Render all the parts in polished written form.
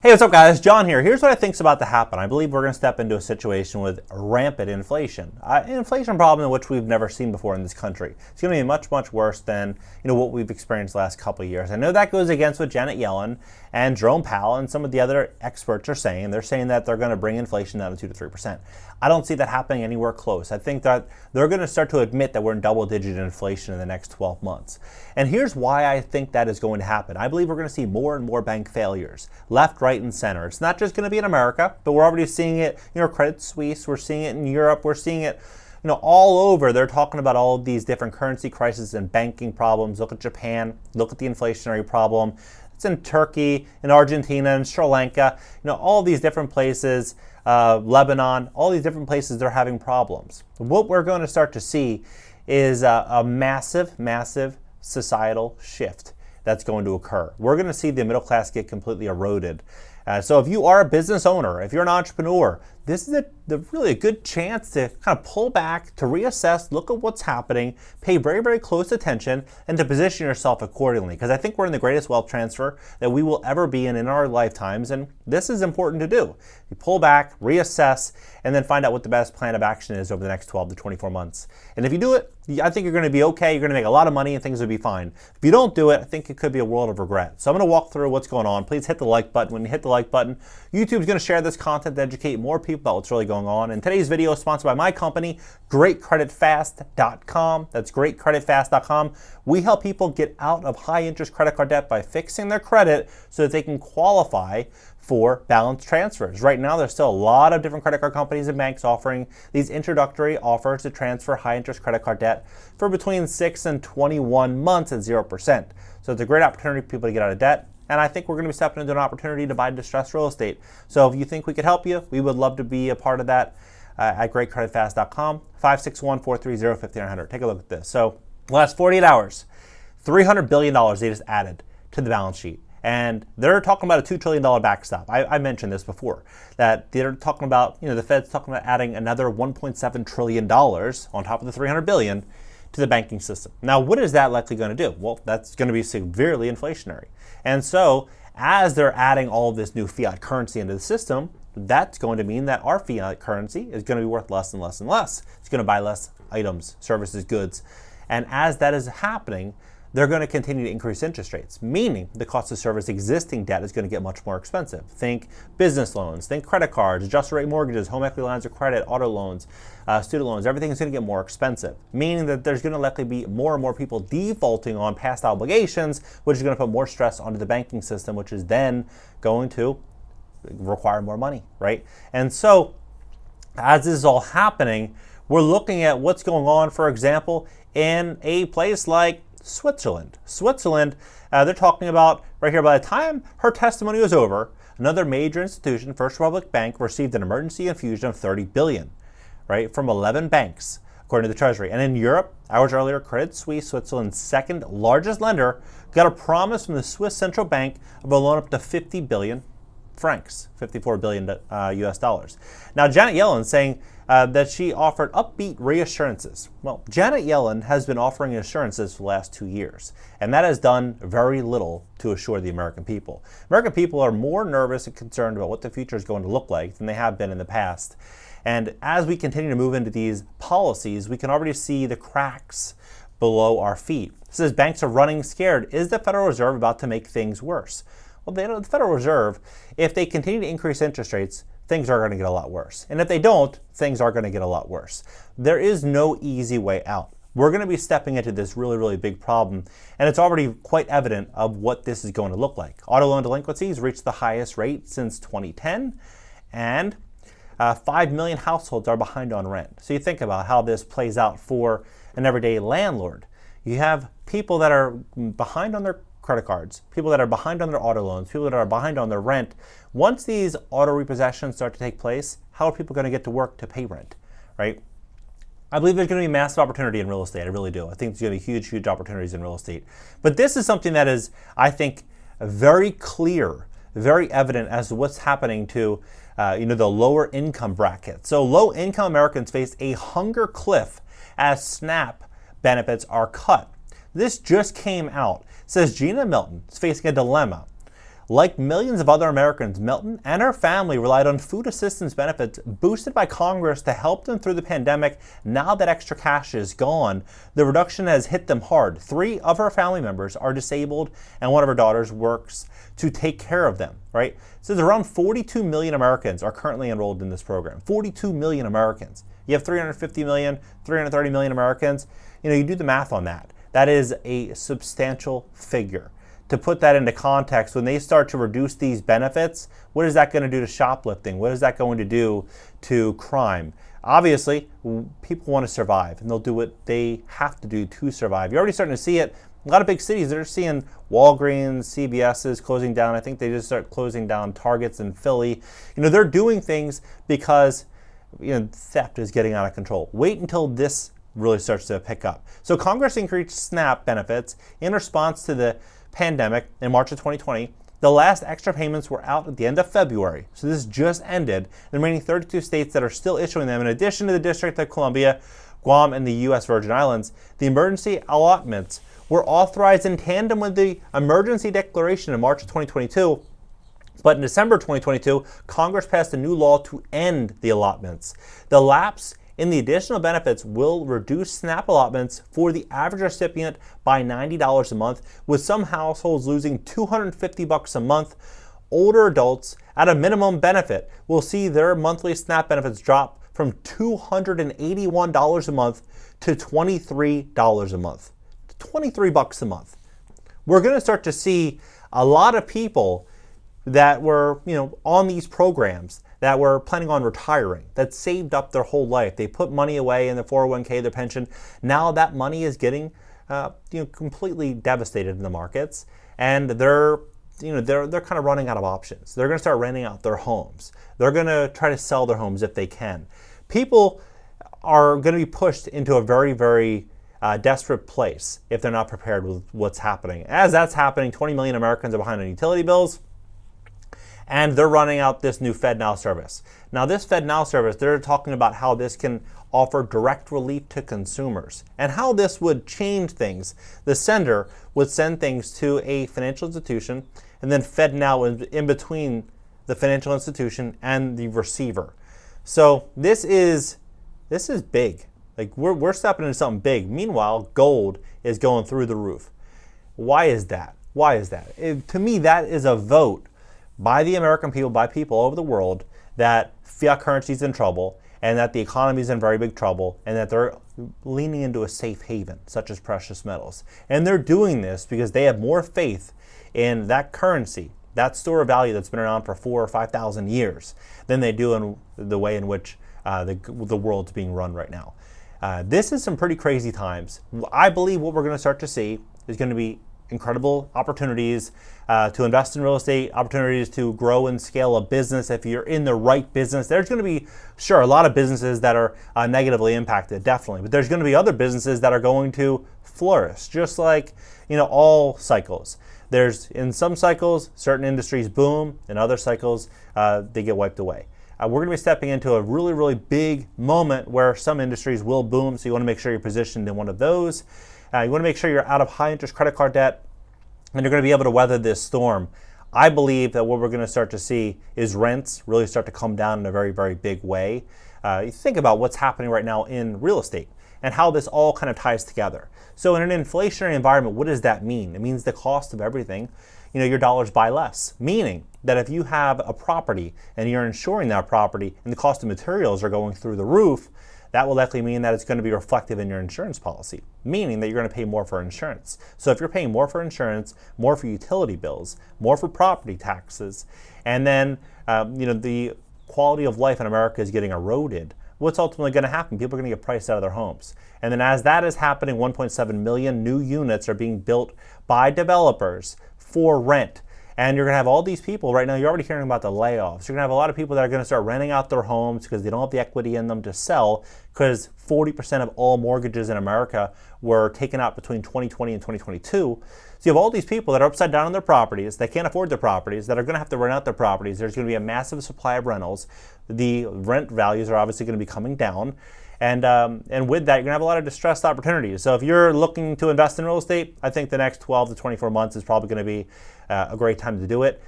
Hey, what's up guys? John here. Here's what I think's about to happen. I believe we're going to step into a situation with rampant inflation. An inflation problem in which we've never seen before in this country. It's going to be much, much worse than what we've experienced the last couple of years. I know that goes against what Janet Yellen and Jerome Powell and some of the other experts are saying. They're saying that they're going to bring inflation down to 2 to 3%. I don't see that happening anywhere close. I think that they're going to start to admit that we're in double-digit inflation in the next 12 months. And here's why I think that is going to happen. I believe we're going to see more and more bank failures, left, right, and center. It's not just going to be in America, but we're already seeing it, Credit Suisse, we're seeing it in Europe, we're seeing it, all over. They're talking about all of these different currency crises and banking problems. Look at Japan, look at the inflationary problem. It's in Turkey, in Argentina, in Sri Lanka, all these different places, Lebanon, all these different places, they're having problems. What we're going to start to see is a massive, massive societal shift that's going to occur. We're going to see the middle class get completely eroded. So if you are a business owner, if you're an entrepreneur, this is really a good chance to kind of pull back, to reassess, look at what's happening, pay very, very close attention, and to position yourself accordingly. Because I think we're in the greatest wealth transfer that we will ever be in our lifetimes, and this is important to do. You pull back, reassess, and then find out what the best plan of action is over the next 12 to 24 months. And if you do it, I think you're going to be okay. You're going to make a lot of money and things will be fine. If you don't do it, I think it could be a world of regret. So I'm going to walk through what's going on. Please hit the like button. When you hit the like button, YouTube's going to share this content to educate more people about what's really going on. And today's video is sponsored by my company, GreatCreditFast.com. That's GreatCreditFast.com. We help people get out of high interest credit card debt by fixing their credit so that they can qualify for balance transfers. Right now, there's still a lot of different credit card companies and banks offering these introductory offers to transfer high interest credit card debt for between 6 and 21 months at 0%. So it's a great opportunity for people to get out of debt. And I think we're going to be stepping into an opportunity to buy distressed real estate. So if you think we could help you, we would love to be a part of that at GreatCreditFast.com, 561-430-5900. Take a look at this. So the last 48 hours, $300 billion they just added to the balance sheet. And they're talking about a $2 trillion backstop. I mentioned this before, that they're talking about, the Fed's talking about adding another $1.7 trillion on top of the $300 billion to the banking system. Now, what is that likely going to do? Well, that's going to be severely inflationary. And so, as they're adding all of this new fiat currency into the system, that's going to mean that our fiat currency is going to be worth less and less and less. It's going to buy less items, services, goods. And as that is happening, they're going to continue to increase interest rates, meaning the cost to service existing debt is going to get much more expensive. Think business loans, think credit cards, adjusted rate mortgages, home equity lines of credit, auto loans, student loans. Everything is going to get more expensive, meaning that there's going to likely be more and more people defaulting on past obligations, which is going to put more stress onto the banking system, which is then going to require more money, right? And so as this is all happening, we're looking at what's going on, for example, in a place like Switzerland. They're talking about right here, by the time her testimony was over, another major institution, First Republic Bank, received an emergency infusion of $30 billion, right, from 11 banks, according to the Treasury. And in Europe, hours earlier, Credit Suisse, Switzerland's second largest lender, got a promise from the Swiss Central Bank of a loan up to 50 billion francs, 54 billion US dollars. Now, Janet Yellen saying that she offered upbeat reassurances. Well, Janet Yellen has been offering assurances for the last 2 years, and that has done very little to assure the American people. American people are more nervous and concerned about what the future is going to look like than they have been in the past. And as we continue to move into these policies, we can already see the cracks below our feet. It says banks are running scared. Is the Federal Reserve about to make things worse? Well, the Federal Reserve, if they continue to increase interest rates, things are going to get a lot worse. And if they don't, things are going to get a lot worse. There is no easy way out. We're going to be stepping into this really, really big problem, and it's already quite evident of what this is going to look like. Auto loan delinquencies reached the highest rate since 2010, and 5 million households are behind on rent. So you think about how this plays out for an everyday landlord. You have people that are behind on their credit cards, people that are behind on their auto loans, people that are behind on their rent. Once these auto repossessions start to take place, how are people going to get to work to pay rent, right? I believe there's going to be massive opportunity in real estate. I really do. I think there's going to be huge, huge opportunities in real estate. But this is something that is, I think, very clear, very evident as to what's happening to the lower income bracket. So low income Americans face a hunger cliff as SNAP benefits are cut. This just came out. It says Gina Milton is facing a dilemma. Like millions of other Americans, Milton and her family relied on food assistance benefits boosted by Congress to help them through the pandemic. Now that extra cash is gone, the reduction has hit them hard. 3 of her family members are disabled, and one of her daughters works to take care of them, right? So there's around 42 million Americans are currently enrolled in this program. 42 million Americans. You have 350 million, 330 million Americans. You do the math on that. That is a substantial figure. To put that into context, when they start to reduce these benefits, what is that going to do to shoplifting? What is that going to do to crime? Obviously, people want to survive, and they'll do what they have to do to survive. You're already starting to see it. A lot of big cities, they're seeing Walgreens, CVS's closing down. I think they just start closing down Targets in Philly. They're doing things because theft is getting out of control. Wait until this really starts to pick up. So Congress increased SNAP benefits in response to the pandemic in March of 2020. The last extra payments were out at the end of February. So this just ended. The remaining 32 states that are still issuing them, in addition to the District of Columbia, Guam, and the U.S. Virgin Islands, the emergency allotments were authorized in tandem with the emergency declaration in March of 2022. But in December 2022, Congress passed a new law to end the allotments. The lapse in the additional benefits will reduce SNAP allotments for the average recipient by $90 a month, with some households losing $250 a month. Older adults at a minimum benefit will see their monthly SNAP benefits drop from $281 a month to $23 a month. $23 a month. We're going to start to see a lot of people that were, on these programs that were planning on retiring, that saved up their whole life. They put money away in the 401k, their pension. Now that money is getting, completely devastated in the markets, and they're kind of running out of options. They're going to start renting out their homes. They're going to try to sell their homes if they can. People are going to be pushed into a very, very desperate place if they're not prepared with what's happening. As that's happening, 20 million Americans are behind on utility bills, and they're running out this new FedNow service. Now, this FedNow service, they're talking about how this can offer direct relief to consumers and how this would change things. The sender would send things to a financial institution, and then FedNow in between the financial institution and the receiver. So this is big. Like we're stepping into something big. Meanwhile, gold is going through the roof. Why is that? To me, that is a vote by the American people, by people all over the world, that fiat currency is in trouble and that the economy is in very big trouble and that they're leaning into a safe haven, such as precious metals. And they're doing this because they have more faith in that currency, that store of value that's been around for 4,000 or 5,000 years, than they do in the way in which the world's being run right now. This is some pretty crazy times. I believe what we're going to start to see is going to be incredible opportunities to invest in real estate, opportunities to grow and scale a business if you're in the right business. There's going to be, sure, a lot of businesses that are negatively impacted, definitely, but there's going to be other businesses that are going to flourish, just like all cycles. There's, in some cycles, certain industries boom, in other cycles, they get wiped away. We're going to be stepping into a really, really big moment where some industries will boom, so you want to make sure you're positioned in one of those. You want to make sure you're out of high-interest credit card debt, and you're going to be able to weather this storm. I believe that what we're going to start to see is rents really start to come down in a very, very big way. You think about what's happening right now in real estate and how this all kind of ties together. So in an inflationary environment, what does that mean? It means the cost of everything, your dollars buy less, meaning that if you have a property and you're insuring that property and the cost of materials are going through the roof, that will likely mean that it's going to be reflective in your insurance policy, meaning that you're going to pay more for insurance. So if you're paying more for insurance, more for utility bills, more for property taxes, and then the quality of life in America is getting eroded, what's ultimately going to happen? People are going to get priced out of their homes. And then as that is happening, 1.7 million new units are being built by developers for rent. And you're going to have all these people right now, you're already hearing about the layoffs. You're going to have a lot of people that are going to start renting out their homes because they don't have the equity in them to sell, because 40% of all mortgages in America were taken out between 2020 and 2022. So you have all these people that are upside down on their properties, they can't afford their properties, that are going to have to rent out their properties. There's going to be a massive supply of rentals. The rent values are obviously going to be coming down. And with that, you're going to have a lot of distressed opportunities. So if you're looking to invest in real estate, I think the next 12 to 24 months is probably going to be a great time to do it.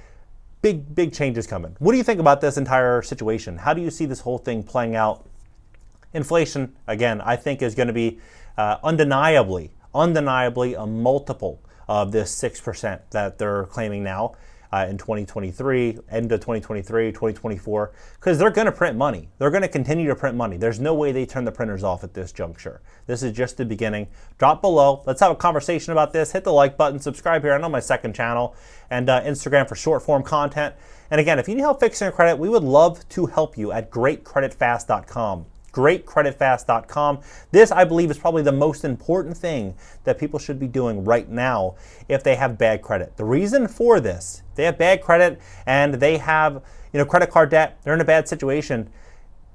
big changes coming. What do you think about this entire situation? How do you see this whole thing playing out? Inflation, again, I think is going to be undeniably a multiple of this 6% that they're claiming now in 2023, end of 2023, 2024, because they're going to print money. They're going to continue to print money. There's no way they turn the printers off at this juncture. This is just the beginning. Drop below. Let's have a conversation about this. Hit the like button, subscribe here. I know my second channel, and Instagram for short form content. And again, if you need help fixing your credit, we would love to help you at greatcreditfast.com. greatcreditfast.com. This, I believe, is probably the most important thing that people should be doing right now if they have bad credit. The reason for this, they have bad credit and they have, credit card debt, they're in a bad situation.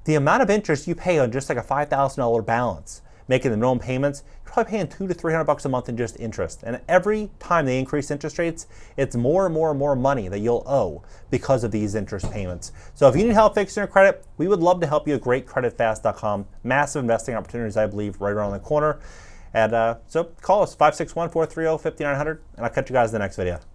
The amount of interest you pay on just like a $5,000 balance, making the minimum payments, you're probably paying $200 to $300 a month in just interest. And every time they increase interest rates, it's more and more money that you'll owe because of these interest payments. So if you need help fixing your credit, we would love to help you at greatcreditfast.com. Massive investing opportunities, I believe, right around the corner. And so call us, 561-430-5900, and I'll catch you guys in the next video.